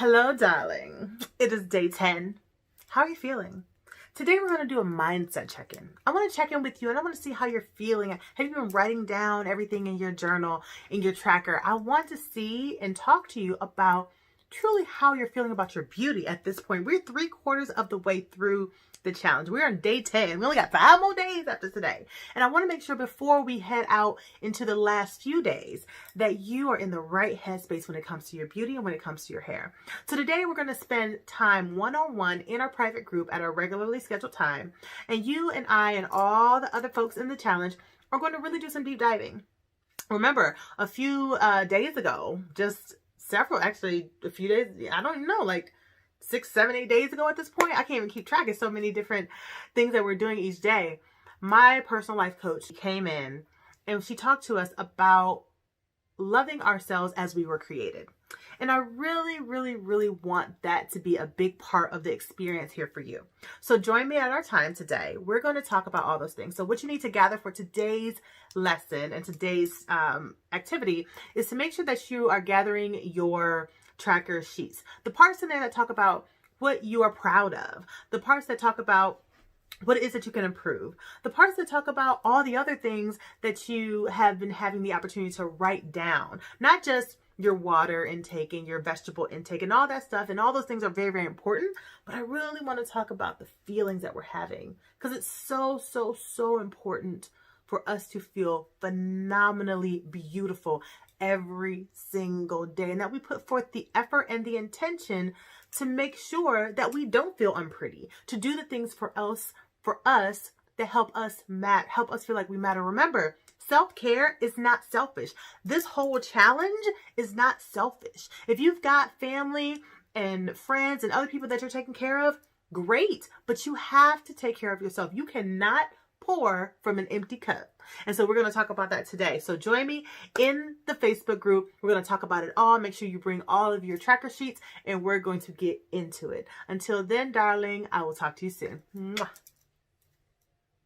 Hello, darling. It is day 10. How are you feeling? Today we're going to do a mindset check-in. I want to check in with you and I want to see how you're feeling. Have you been writing down everything in your journal, in your tracker? I want to see and talk to you about truly how you're feeling about your beauty at this point. We're 3/4 of the way through the challenge. We're on day 10. We only got 5 more days after today. And I want to make sure before we head out into the last few days that you are in the right headspace when it comes to your beauty and when it comes to your hair. So today we're going to spend time one-on-one in our private group at our regularly scheduled time. And you and I and all the other folks in the challenge are going to really do some deep diving. Remember, a few days ago, just a few days, I don't even know, like 6, 7, 8 days ago at this point. I can't even keep track of so many different things that we're doing each day. My personal life coach came in and she talked to us about loving ourselves as we were created. And I really want that to be a big part of the experience here for you. So join me at our time today. We're going to talk about all those things. So what you need to gather for today's lesson and today's activity is to make sure that you are gathering your tracker sheets. The parts in there that talk about what you are proud of. The parts that talk about what it is that you can improve. The parts that talk about all the other things that you have been having the opportunity to write down. Not just your water intake and your vegetable intake and all that stuff. And all those things are very important. But I really want to talk about the feelings that we're having. Because it's so important for us to feel phenomenally beautiful every single day. And that we put forth the effort and the intention to make sure that we don't feel unpretty. To do the things for us that help us feel like we matter. Remember, self-care is not selfish. This whole challenge is not selfish. If you've got family and friends and other people that you're taking care of, great. But you have to take care of yourself. You cannot pour from an empty cup. And so we're going to talk about that today. So join me in the Facebook group. We're going to talk about it all. Make sure you bring all of your tracker sheets and we're going to get into it. Until then, darling, I will talk to you soon. Mwah.